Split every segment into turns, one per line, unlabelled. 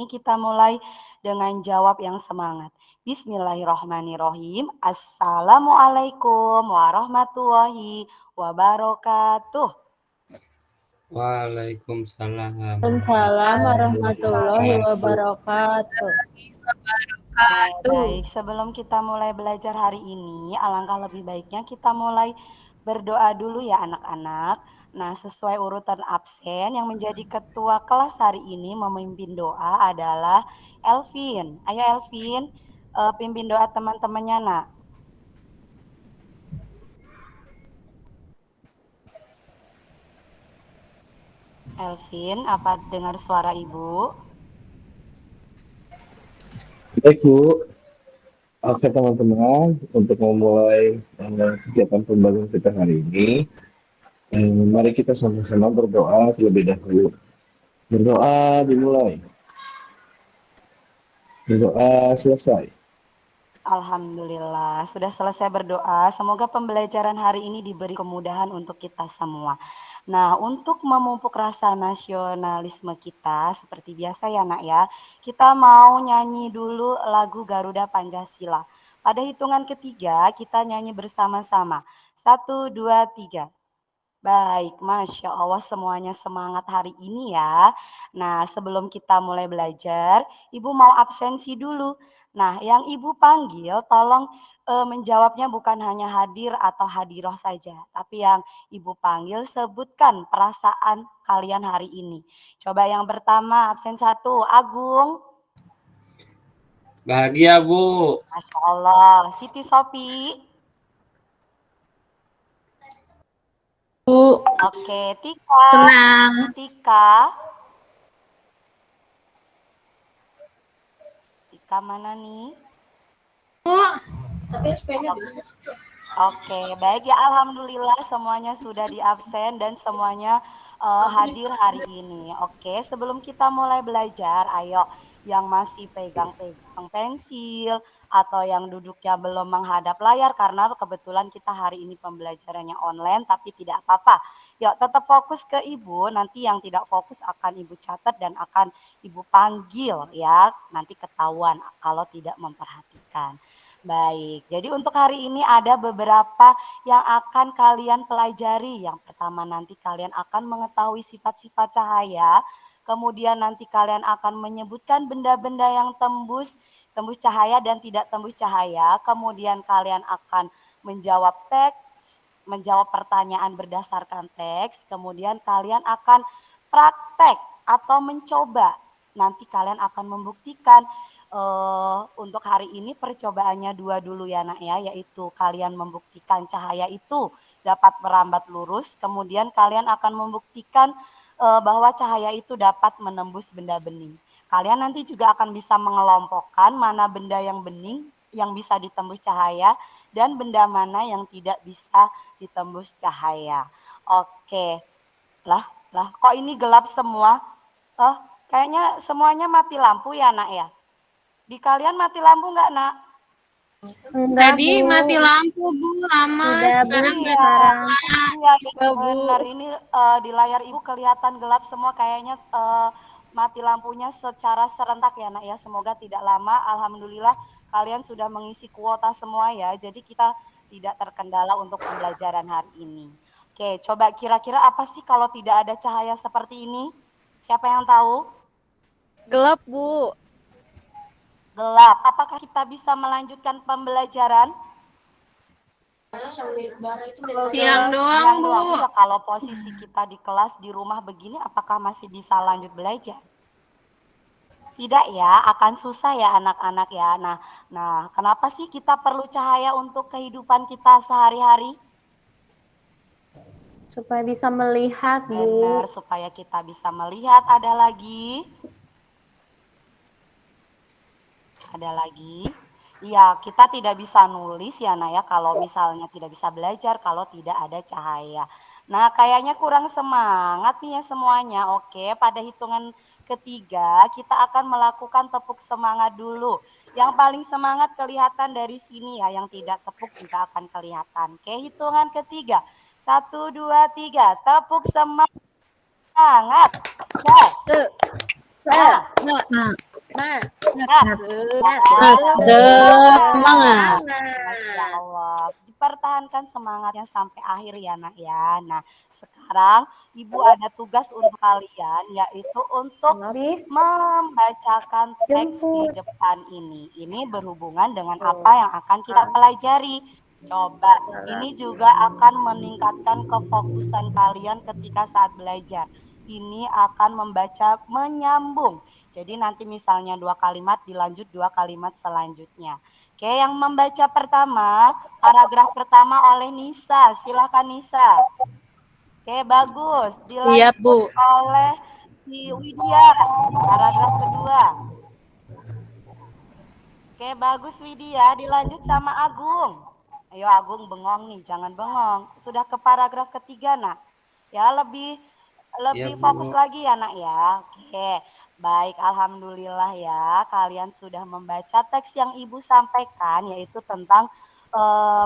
ini kita mulai dengan jawab yang semangat. Bismillahirrahmanirrahim. Assalamualaikum warahmatullahi wabarakatuh.
Waalaikumsalam.
Waalaikumsalam warahmatullahi wabarakatuh.
Baik, sebelum kita mulai belajar hari ini, alangkah lebih baiknya kita mulai berdoa dulu ya anak-anak. Nah, sesuai urutan absen yang menjadi ketua kelas hari ini memimpin doa adalah Elvin. Ayo Elvin, pimpin doa teman-temannya nak. Elvin, apa dengar suara ibu?
Baik Bu, oke teman-teman, untuk memulai kegiatan pembahasan kita hari ini, mari kita sama-sama berdoa terlebih dahulu. Berdoa dimulai, berdoa selesai.
Alhamdulillah, sudah selesai berdoa. Semoga pembelajaran hari ini diberi kemudahan untuk kita semua. Nah, untuk memupuk rasa nasionalisme kita, seperti biasa ya nak ya, kita mau nyanyi dulu lagu Garuda Pancasila. Pada hitungan ketiga, kita nyanyi bersama-sama. 1, 2, 3. Baik, Masya Allah semuanya semangat hari ini ya. Nah, sebelum kita mulai belajar, Ibu mau absensi dulu. Nah, yang Ibu panggil tolong menjawabnya bukan hanya hadir atau hadiroh saja, tapi yang Ibu panggil sebutkan perasaan kalian hari ini. Coba yang pertama, absen 1, Agung.
Bahagia Bu.
Masya Allah. Siti Sopi.
Bu.
Oke, Tika.
Senang.
Tika. Tika mana nih?
Bu. Tapi sepeda.
Oke, baik ya alhamdulillah semuanya sudah di absen dan semuanya hadir hari ini. Oke, sebelum kita mulai belajar, ayo yang masih pegang-pegang pensil atau yang duduknya belum menghadap layar karena kebetulan kita hari ini pembelajarannya online tapi tidak apa-apa. Yuk tetap fokus ke Ibu, nanti yang tidak fokus akan Ibu catat dan akan Ibu panggil ya, nanti ketahuan kalau tidak memperhatikan. Baik, jadi untuk hari ini ada beberapa yang akan kalian pelajari. Yang pertama nanti kalian akan mengetahui sifat-sifat cahaya. Kemudian nanti kalian akan menyebutkan benda-benda yang tembus cahaya dan tidak tembus cahaya. Kemudian kalian akan menjawab teks, menjawab pertanyaan berdasarkan teks. Kemudian kalian akan praktek atau mencoba. Nanti kalian akan membuktikan. Untuk hari ini percobaannya 2 dulu ya nak ya, yaitu kalian membuktikan cahaya itu dapat merambat lurus, kemudian kalian akan membuktikan bahwa cahaya itu dapat menembus benda bening. Kalian nanti juga akan bisa mengelompokkan mana benda yang bening yang bisa ditembus cahaya dan benda mana yang tidak bisa ditembus cahaya. Oke, lah kok ini gelap semua? Kayaknya semuanya mati lampu ya nak ya? Di kalian mati lampu nggak nak?
Enggak, tadi Bu. Mati lampu Bu, lama.
Udah,
sekarang
Bu,
sekarang.
Iya benar. Ini di layar Ibu kelihatan gelap semua, kayaknya mati lampunya secara serentak ya nak ya. Semoga tidak lama. Alhamdulillah kalian sudah mengisi kuota semua ya. Jadi kita tidak terkendala untuk pembelajaran hari ini. Oke, coba kira-kira apa sih kalau tidak ada cahaya seperti ini? Siapa yang tahu?
Gelap Bu.
Gelap. Apakah kita bisa melanjutkan pembelajaran?
Siang doang Bu.
Ya, kalau posisi kita di kelas di rumah begini, apakah masih bisa lanjut belajar? Tidak ya, akan susah ya anak-anak ya. Nah, kenapa sih kita perlu cahaya untuk kehidupan kita sehari-hari?
Supaya bisa melihat, Bu.
Benar, supaya kita bisa melihat. Ada lagi? Iya, kita tidak bisa nulis ya Nah ya kalau misalnya tidak bisa belajar kalau tidak ada cahaya. Nah, kayaknya kurang semangat nih ya semuanya. Oke, pada hitungan ketiga kita akan melakukan tepuk semangat dulu. Yang paling semangat kelihatan dari sini ya, yang tidak tepuk juga akan kelihatan. Oke, hitungan ketiga. 1, 2, 3, tepuk semangat.
Nah,
semangat.
semangat.
Masya Allah. Dipertahankan semangatnya sampai akhir ya nak ya. Nah sekarang ibu ada tugas untuk kalian yaitu untuk
Lebih
membacakan teks di
jemput.
depan ini. Ini berhubungan dengan apa yang akan kita pelajari. Coba, ini juga akan meningkatkan kefokusan kalian ketika saat belajar. Ini akan membaca menyambung. Jadi nanti misalnya 2 kalimat dilanjut 2 kalimat selanjutnya. Oke, yang membaca pertama, paragraf pertama oleh Nisa. Silakan Nisa. Oke, bagus.
Siap,
Dilanjut
Bu.
oleh si Widya. Paragraf kedua. Oke, bagus Widya. Dilanjut sama Agung. Ayo Agung bengong nih, jangan bengong. Sudah ke paragraf ketiga, Nak. Ya, lebih fokus lagi ya, Nak ya. Oke. Baik, alhamdulillah ya. Kalian sudah membaca teks yang Ibu sampaikan yaitu tentang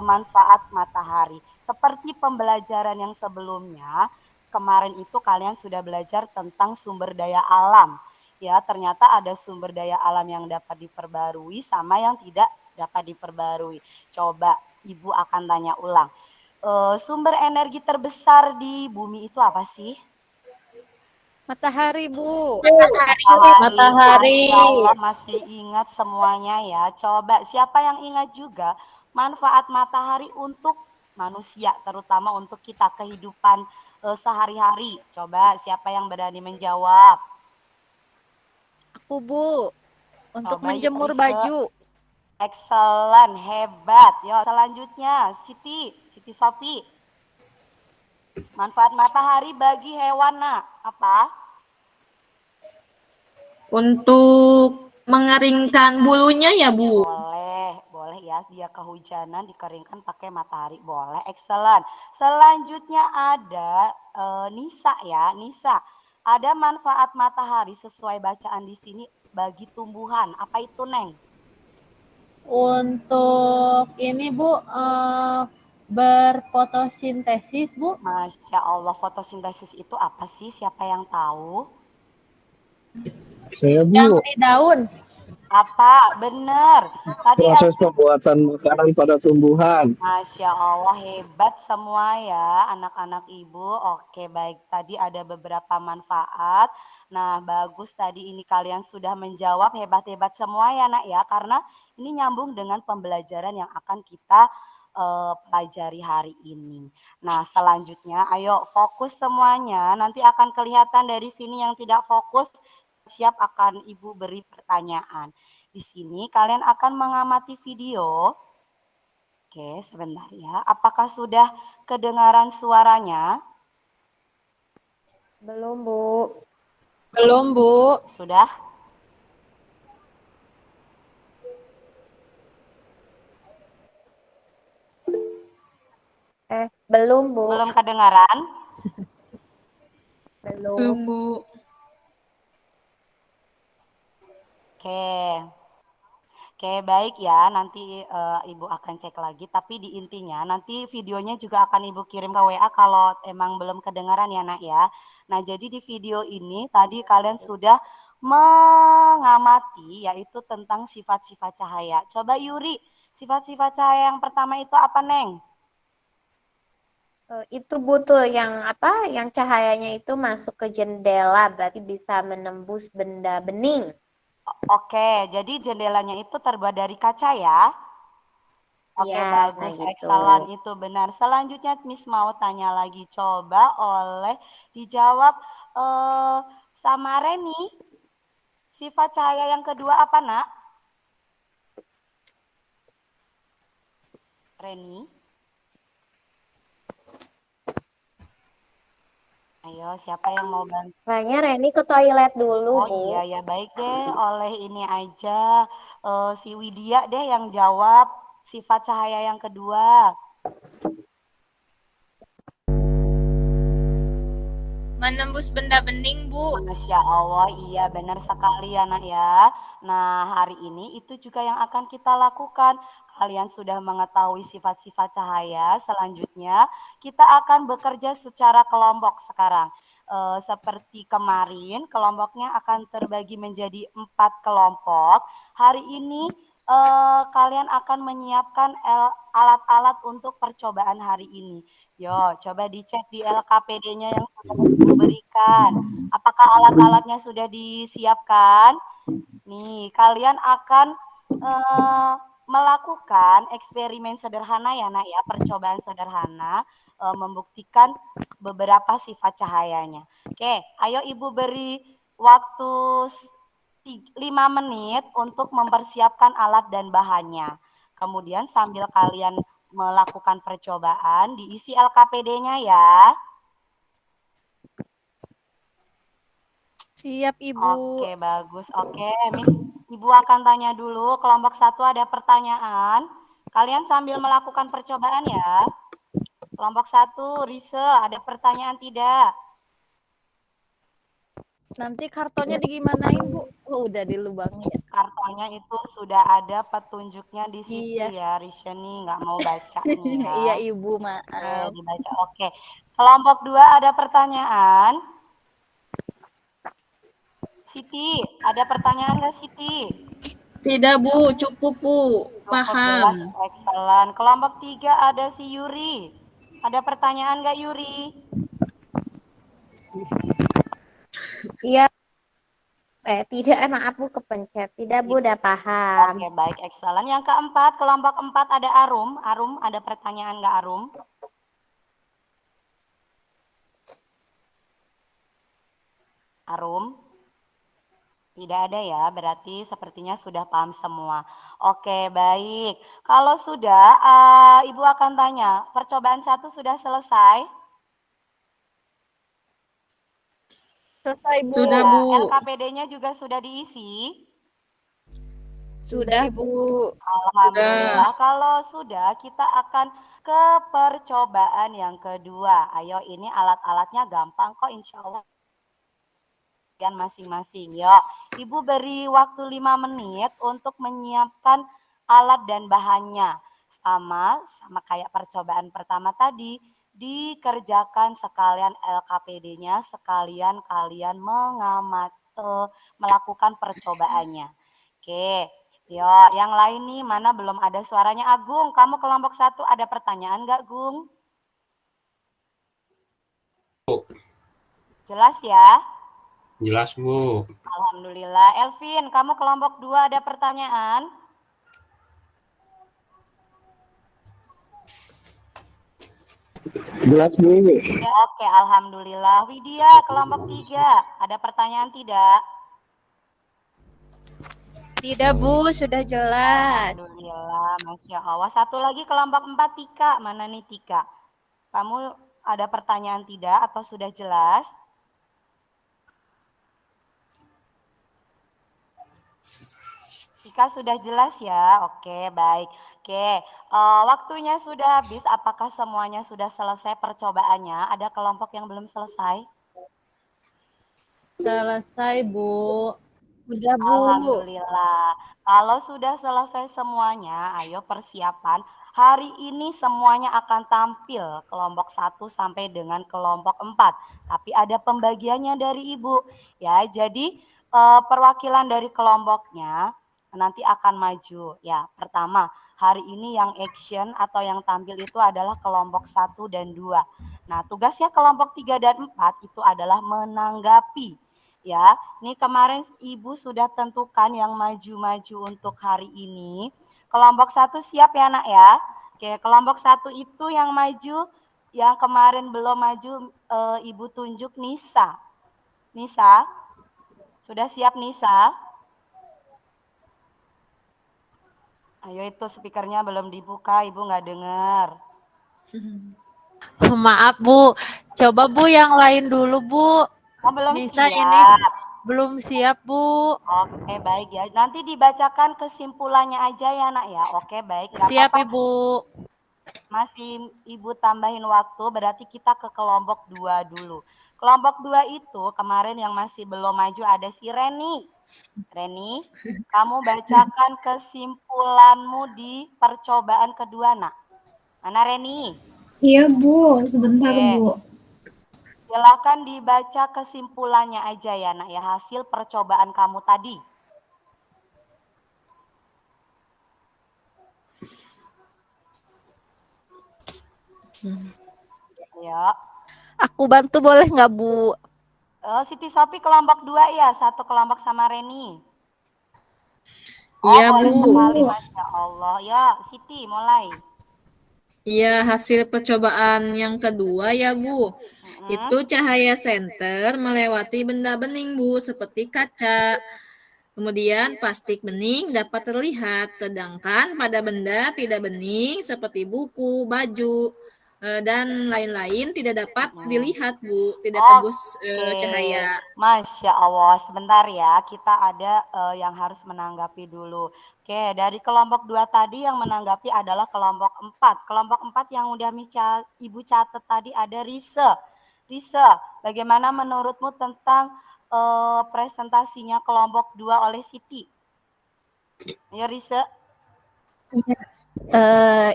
manfaat matahari. Seperti pembelajaran yang sebelumnya, kemarin itu kalian sudah belajar tentang sumber daya alam. Ya, ternyata ada sumber daya alam yang dapat diperbarui sama yang tidak dapat diperbarui. Coba Ibu akan tanya ulang. Sumber energi terbesar di bumi itu apa sih?
Matahari, Bu.
Matahari.
Masya Allah, masih ingat semuanya ya. Coba siapa yang ingat juga manfaat matahari untuk manusia, terutama untuk kita kehidupan sehari-hari. Coba siapa yang berani menjawab?
Aku, Bu. Untuk
Coba
menjemur
Rise.
baju.
Excellent, hebat. Yuk selanjutnya, Siti Sofi. Manfaat matahari bagi hewan, nak. Apa?
Untuk mengeringkan bulunya ya, Bu.
Boleh ya. Dia kehujanan dikeringkan pakai matahari. Boleh, excellent. Selanjutnya ada Nisa ya, Nisa. Ada manfaat matahari sesuai bacaan di sini bagi tumbuhan. Apa itu, Neng?
Untuk ini, Bu, berfotosintesis, Bu.
Masya Allah, fotosintesis itu apa sih? Siapa yang tahu?
Saya
Yang
Bu,
di daun.
Apa? Benar. Tadi
proses pembuatan makanan pada tumbuhan.
Masya Allah, hebat semua ya anak-anak ibu. Oke, baik. Tadi ada beberapa manfaat. Nah, bagus tadi ini kalian sudah menjawab, hebat-hebat semua ya nak ya. Karena ini nyambung dengan pembelajaran yang akan kita pelajari hari ini. Nah, selanjutnya ayo fokus semuanya. Nanti akan kelihatan dari sini yang tidak fokus, siap akan ibu beri pertanyaan. Di sini kalian akan mengamati video. Oke, sebentar ya. Apakah sudah kedengaran suaranya?
Belum, Bu. Belum, Bu.
Sudah?
Belum, Bu.
Belum kedengaran?
Belum.
Bu.
Oke. Oke, baik ya. Nanti Ibu akan cek lagi. Tapi di intinya nanti videonya juga akan Ibu kirim ke WA kalau emang belum kedengaran ya nak ya. Nah, jadi di video ini tadi kalian sudah mengamati yaitu tentang sifat-sifat cahaya. Coba Yuri, sifat-sifat cahaya yang pertama itu apa, Neng?
Itu butuh yang apa? Yang cahayanya itu masuk ke jendela, berarti bisa menembus benda bening.
Oke, jadi jendelanya itu terbuat dari kaca ya? Oke,
Iya,
bagus,
nah gitu.
excellent, itu benar. Selanjutnya Miss mau tanya lagi, coba oleh dijawab sama Reni. Sifat cahaya yang kedua apa, nak? Reni? Ayo, siapa yang mau bantu?
Kayaknya Reni ke toilet dulu,
Oh
Bu.
iya, ya baik deh, oleh ini aja si Widya deh yang jawab sifat cahaya yang kedua.
Menembus benda bening, Bu.
Masya Allah, iya benar sekali ya nak ya. Nah hari ini itu juga yang akan kita lakukan. Kalian sudah mengetahui sifat-sifat cahaya, selanjutnya kita akan bekerja secara kelompok sekarang. seperti kemarin, kelompoknya akan terbagi menjadi 4 kelompok. Hari ini kalian akan menyiapkan alat-alat untuk percobaan hari ini. Yo, coba dicek di LKPD-nya yang sudah Ibu berikan. Apakah alat-alatnya sudah disiapkan? Nih, kalian akan melakukan eksperimen sederhana ya, Nak ya, percobaan sederhana membuktikan beberapa sifat cahayanya. Oke, ayo Ibu beri waktu 5 menit untuk mempersiapkan alat dan bahannya. Kemudian sambil kalian melakukan percobaan, diisi LKPD-nya ya.
Siap, Ibu.
Oke, bagus. Oke, Miss, Ibu akan tanya dulu. Kelompok 1 ada pertanyaan. Kalian sambil melakukan percobaan ya. Kelompok 1, Rise, ada pertanyaan tidak?
Nanti kartonnya digimanain, Bu? Oh, udah dilubangin.
Kartonnya itu sudah ada petunjuknya di situ
Iya.
ya, Rise nih nggak mau baca nih ya.
Iya, Ibu,
Oke,
maaf.
dibaca. Oke. Kelompok 2 ada pertanyaan. Siti, ada pertanyaan nggak Siti?
Tidak, Bu. Cukup, Bu.
Cukup jelas,
Paham.
excellent. Kelompok 3 ada si Yuri. Ada pertanyaan nggak Yuri?
Iya. Tidak, maaf Bu, kepencet. Tidak Bu, udah paham.
Oke, baik, excellent. Yang keempat, kelompok 4 ada Arum. Arum, ada pertanyaan nggak Arum? Arum? Tidak ada ya, berarti sepertinya sudah paham semua. Oke, baik. Kalau sudah, Ibu akan tanya, percobaan 1 sudah selesai?
Selesai, Bu.
Sudah,
Ya,
Bu.
LKPD-nya juga sudah diisi?
Sudah, Bu.
Alhamdulillah. Kalau sudah, kita akan ke percobaan yang kedua. Ayo, ini alat-alatnya gampang kok, insya Allah. Masing-masing. Yuk, Ibu beri waktu 5 menit untuk menyiapkan alat dan bahannya. Sama kayak percobaan pertama tadi, dikerjakan sekalian LKPD-nya, sekalian kalian melakukan percobaannya. Oke, yuk yang lain nih, mana belum ada suaranya? Agung, kamu kelompok 1 ada pertanyaan nggak, Gung? Jelas ya?
Jelas, Bu.
Alhamdulillah. Elvin, kamu kelompok 2 ada pertanyaan?
Jelas Bu.
Ya, oke, alhamdulillah. Widya, kelompok 3 ada pertanyaan tidak?
Tidak, Bu. Sudah jelas.
Alhamdulillah, Masya Allah. Satu lagi kelompok 4, Tika. Mana nih Tika? Kamu ada pertanyaan tidak atau sudah jelas? Tika sudah jelas ya? Oke, baik. Oke, waktunya sudah habis. Apakah semuanya sudah selesai percobaannya? Ada kelompok yang belum selesai?
Selesai, Bu.
Udah, Bu.
Alhamdulillah. Kalau sudah selesai semuanya, ayo persiapan. Hari ini semuanya akan tampil kelompok 1 sampai dengan kelompok 4. Tapi ada pembagiannya dari Ibu. Ya, jadi perwakilan dari kelompoknya nanti akan maju. Ya, pertama, hari ini yang action atau yang tampil itu adalah kelompok 1 dan 2. Nah, tugasnya kelompok 3 dan 4 itu adalah menanggapi. Ya, ini kemarin Ibu sudah tentukan yang maju-maju untuk hari ini. Kelompok 1 siap ya, Nak ya? Oke, kelompok 1 itu yang maju, yang kemarin belum maju, Ibu tunjuk Nisa. Nisa, sudah siap Nisa? Ayo, itu speakernya belum dibuka, Ibu nggak dengar.
Maaf Bu, coba Bu yang lain dulu Bu.
Oh, belum
Nisa
siap.
ini belum siap Bu.
Oke, baik ya. Nanti dibacakan kesimpulannya aja ya, Nak ya. Oke, baik. Nggak
Siap
apa-apa.
Ibu.
Masih Ibu tambahin waktu, berarti kita ke kelompok 2 dulu. Kelompok 2 itu kemarin yang masih belum maju ada si Reni. Reni, kamu bacakan kesimpulanmu di percobaan kedua, Nak. Mana Reni?
Iya Bu, sebentar
Oke.
Bu.
Silakan dibaca kesimpulannya aja ya nak ya, hasil percobaan kamu tadi. Ya.
Aku bantu boleh nggak Bu?
Siti Sopi kelompok 2 ya, satu kelompok sama Reni.
Iya,
boleh
Bu.
sekali, Masya Allah. Ya, Siti mulai.
Iya, hasil percobaan yang kedua ya, Bu. Itu cahaya senter melewati benda bening, Bu, seperti kaca. Kemudian plastik bening dapat terlihat, sedangkan pada benda tidak bening seperti buku, baju, dan lain-lain tidak dapat dilihat, Bu. Tidak tembus cahaya.
Masya Allah. Sebentar ya, kita ada yang harus menanggapi dulu. Oke, dari kelompok 2 tadi yang menanggapi adalah kelompok 4. Kelompok 4 yang udah Ibu catat tadi ada Rise. Rise, bagaimana menurutmu tentang presentasinya kelompok 2 oleh Siti? Ya Rise.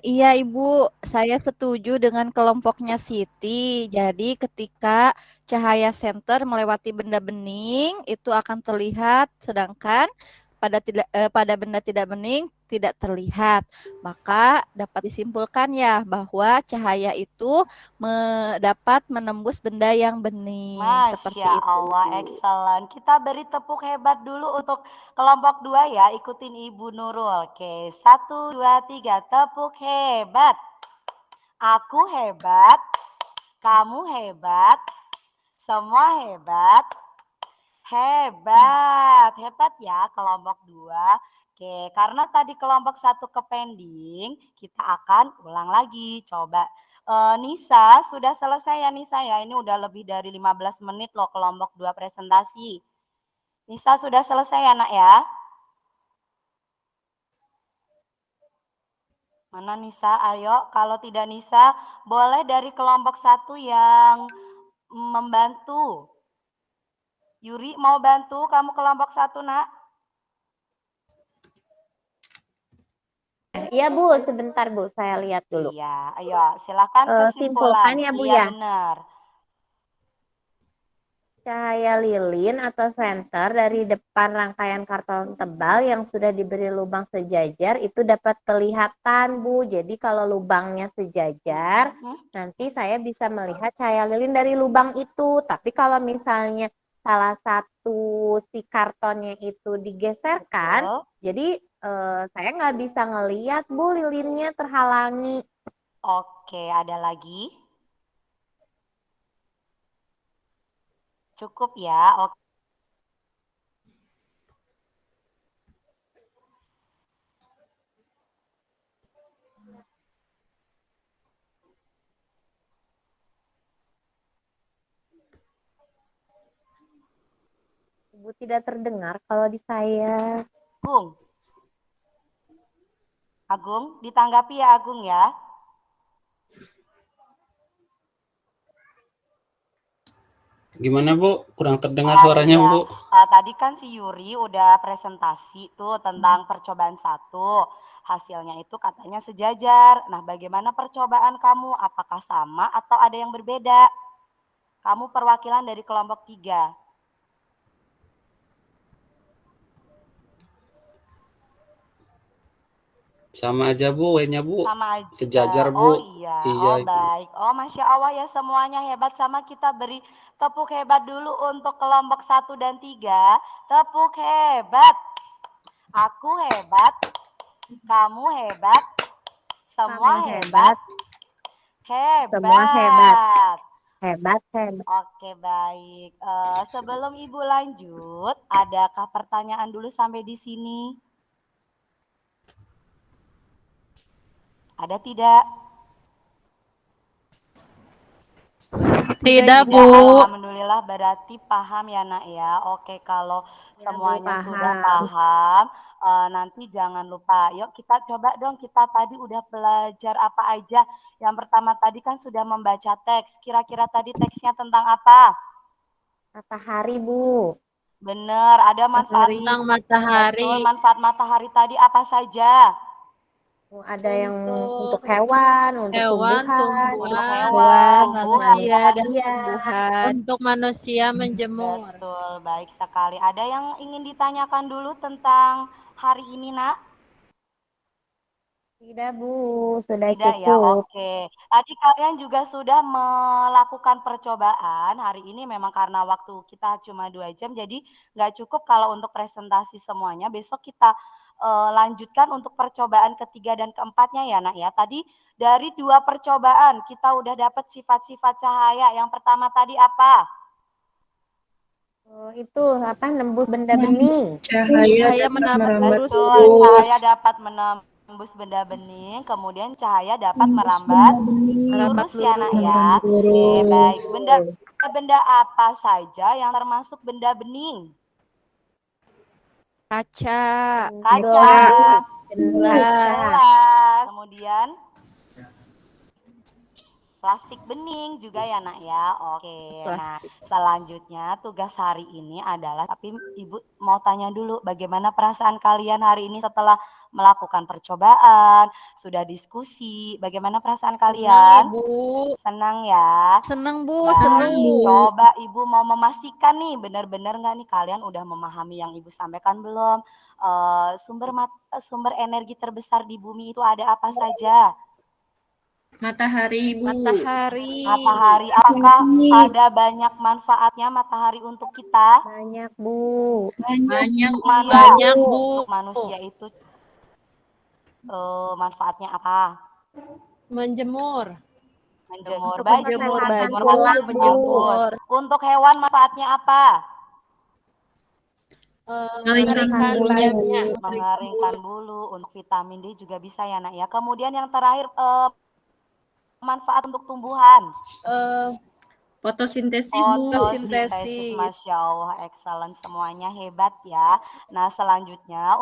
Iya Ibu, saya setuju dengan kelompoknya Siti. Jadi ketika cahaya senter melewati benda bening itu akan terlihat, sedangkan pada benda tidak bening tidak terlihat. Maka dapat disimpulkan ya bahwa cahaya itu dapat menembus benda yang bening. Seperti
Masya
itu.
Allah, excellent. Kita beri tepuk hebat dulu untuk kelompok 2 ya, ikutin Ibu Nurul. Oke, 1, 2, 3, tepuk hebat. Aku hebat, kamu hebat, semua hebat. Hebat, hebat ya kelompok 2. Oke, karena tadi kelompok 1 kepending, kita akan ulang lagi. Coba Nisa, sudah selesai ya Nisa ya. Ini udah lebih dari 15 menit loh kelompok 2 presentasi. Nisa sudah selesai ya nak ya? Mana Nisa? Ayo, kalau tidak Nisa, boleh dari kelompok 1 yang membantu. Yuri mau bantu kamu kelompok 1 nak?
Iya Bu, sebentar Bu, saya lihat dulu.
Iya, ayo silakan
Simpulkan
kesimpulan.
ya Bu
Iya
ya.
benar.
Cahaya lilin atau senter dari depan rangkaian karton tebal yang sudah diberi lubang sejajar itu dapat kelihatan Bu. Jadi kalau lubangnya sejajar, nanti saya bisa melihat cahaya lilin dari lubang itu. Tapi kalau misalnya salah satu si kartonnya itu digeserkan, jadi saya nggak bisa ngelihat Bu, lilinnya terhalangi.
Oke, ada lagi? Cukup ya. Oke.
Ibu tidak terdengar kalau di saya.
Agung, ditanggapi ya Agung ya.
Gimana Bu? Kurang terdengar suaranya
iya.
Bu.
Tadi kan si Yuri udah presentasi tuh tentang percobaan 1. Hasilnya itu katanya sejajar. Nah, bagaimana percobaan kamu? Apakah sama atau ada yang berbeda? Kamu perwakilan dari kelompok 3.
Sama aja Bu, W-nya Bu.
Sama aja.
Sejajar Bu.
Oh iya.
Iya,
Oh baik. Oh Masya Allah ya, semuanya hebat. Sama kita beri tepuk hebat dulu untuk kelompok 1 dan 3. Tepuk hebat. Aku hebat. Kamu hebat. Semua hebat. Hebat.
Semua hebat. Hebat, hebat.
Oke baik. Sebelum Ibu lanjut, adakah pertanyaan dulu sampai di sini? Ada tidak?
Tidak, Bu.
Alhamdulillah berarti paham ya nak ya. Oke, kalau
Ya,
semuanya
Bu,
sudah paham, nanti jangan lupa. Yuk kita coba dong, kita tadi udah belajar apa aja. Yang pertama tadi kan sudah membaca teks. Kira-kira tadi teksnya tentang apa?
Matahari, Bu.
Benar, ada manfaat
Tentang matahari.
Betul, manfaat matahari tadi apa saja?
Ada yang untuk
Untuk
hewan, untuk
hewan,
tumbuhan,
Untuk
tumbuhan,
hewan,
manusia,
tumbuhan.
dan tumbuhan.
untuk manusia menjemur.
Betul, baik sekali. Ada yang ingin ditanyakan dulu tentang hari ini, Nak?
Tidak, Bu, sudah
Tidak ya,
cukup.
oke. Tadi kalian juga sudah melakukan percobaan. Hari ini memang karena waktu kita cuma 2 jam, jadi nggak cukup kalau untuk presentasi semuanya. Besok kita lanjutkan untuk percobaan ketiga dan keempatnya ya, Nak ya. Tadi dari 2 percobaan kita udah dapat sifat-sifat cahaya. Yang pertama tadi apa?
Itu apa? Nembus benda bening.
Cahaya
dapat
merambat
merambat
lurus.
Betul, cahaya dapat menembus benda bening, kemudian cahaya dapat merambat
Merambat
lurus ya, Nak ya.
lurus.
Oke, baik. Benda apa saja yang termasuk benda bening?
Kaca.
Kaca,
Gelas.
gelas, kemudian plastik bening juga ya, Nak ya. Oke, nah selanjutnya tugas hari ini adalah, tapi Ibu mau tanya dulu bagaimana perasaan kalian hari ini setelah melakukan percobaan, sudah diskusi, bagaimana perasaan kalian?
Ibu.
Senang ya?
Senang, Bu,
Baik,
senang, Bu.
coba Ibu mau memastikan nih, benar-benar nggak nih kalian udah memahami yang Ibu sampaikan belum? Sumber energi terbesar di bumi itu ada apa saja?
Matahari, Bu.
Matahari.
Matahari, apakah ada banyak manfaatnya matahari untuk kita?
Banyak, Bu.
Banyak,
Untuk
Banyak, Bu.
Untuk manusia itu manfaatnya apa?
Menjemur.
Menjemur.
Untuk
Baik,
menjemur
Bu,
baju,
menjemur.
menjemur.
Untuk hewan manfaatnya apa?
Mengeringkan bulu.
minyaknya.
Mengeringkan bulu. Untuk vitamin D juga bisa ya, Nak ya. Kemudian yang terakhir, manfaat untuk tumbuhan.
Fotosintesis, Bu.
Fotosintesis.
Masya Allah, excellent, semuanya hebat ya. Nah, selanjutnya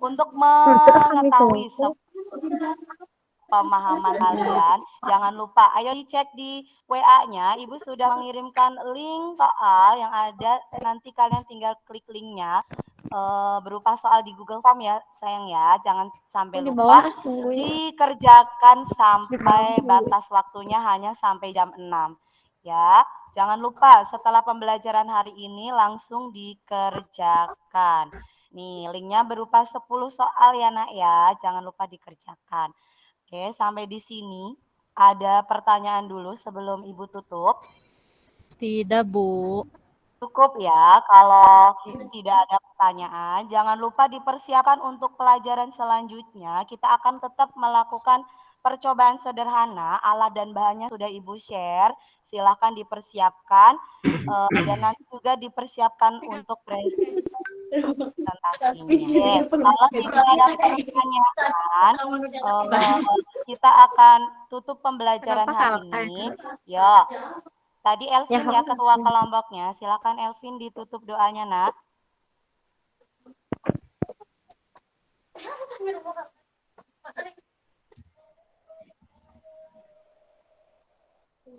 untuk mengetahui pemahaman kalian, jangan lupa, ayo dicek di WA-nya, Ibu sudah mengirimkan link soal yang ada, nanti kalian tinggal klik linknya, berupa soal di Google Form ya, sayang ya, jangan sampai
Di
lupa,
bawah tungguin.
dikerjakan sampai batas waktunya hanya sampai jam 6. Ya, jangan lupa setelah pembelajaran hari ini langsung dikerjakan. Nih, linknya berupa 10 soal ya, Nak ya, jangan lupa dikerjakan. Oke, sampai di sini ada pertanyaan dulu sebelum Ibu tutup.
Tidak, Bu.
Cukup ya, kalau tidak ada pertanyaan, jangan lupa dipersiapkan untuk pelajaran selanjutnya. Kita akan tetap melakukan percobaan sederhana, alat dan bahannya sudah Ibu share. Silahkan dipersiapkan dan nanti juga dipersiapkan untuk presentasinya. Kalau tidak ada pertanyaan, kita akan tutup pembelajaran hari ini. Ya. Tadi Elvin ya ketua kelompoknya. Silakan Elvin ditutup doanya, Nak.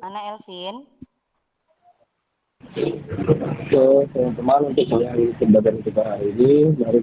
Mana Elvin?
Oke, teman-teman, untuk yang pembelajaran kita hari ini, mari